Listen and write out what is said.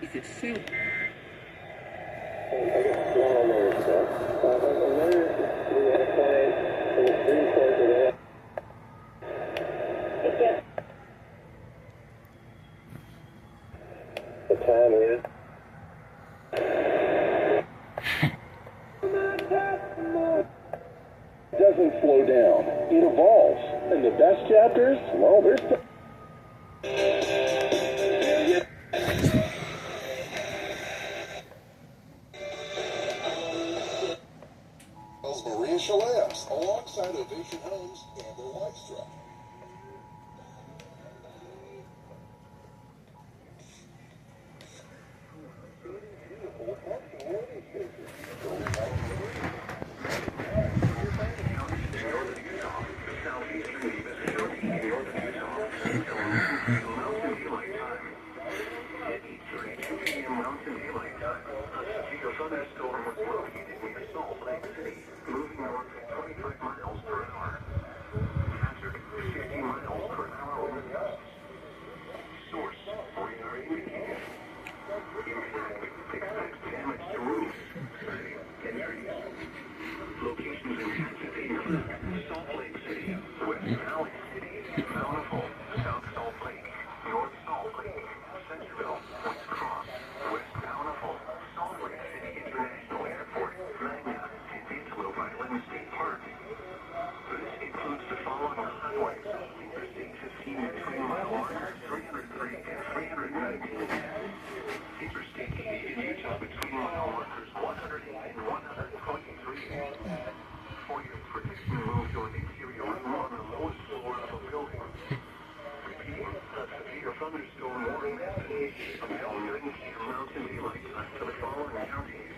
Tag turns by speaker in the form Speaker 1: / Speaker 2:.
Speaker 1: if it failed.
Speaker 2: The time is. Doesn't slow down. It evolves. And the best chapters, well, they're still. Maria Shalabs, alongside Ovation Homes, Amber Whitestruck. Thunderstorm was located near Salt Lake City, moving north at 25 miles per hour. Hazard, 60 miles per hour winds. Source, radar indicated. Impact, expect damage to roofs, siding, and trees. Locations in Kansas include Salt Lake City, West Valley City, Bountiful, South Salt Lake, North Salt Lake, Centerville, West Cross, West Bountiful, Salt Lake City International Airport, Magna, and Antelope Island State Park. This includes the following highways: Interstate 15 and 20 mile markers, 303 and 319. Interstate 80 in Utah between mile markers 108 and 123. For your protection, move to an interior room on the lowest floor of a building. Repeating, a severe thunderstorm warning has been issued until 9 p.m. Mountain Daylight Time for the following counties: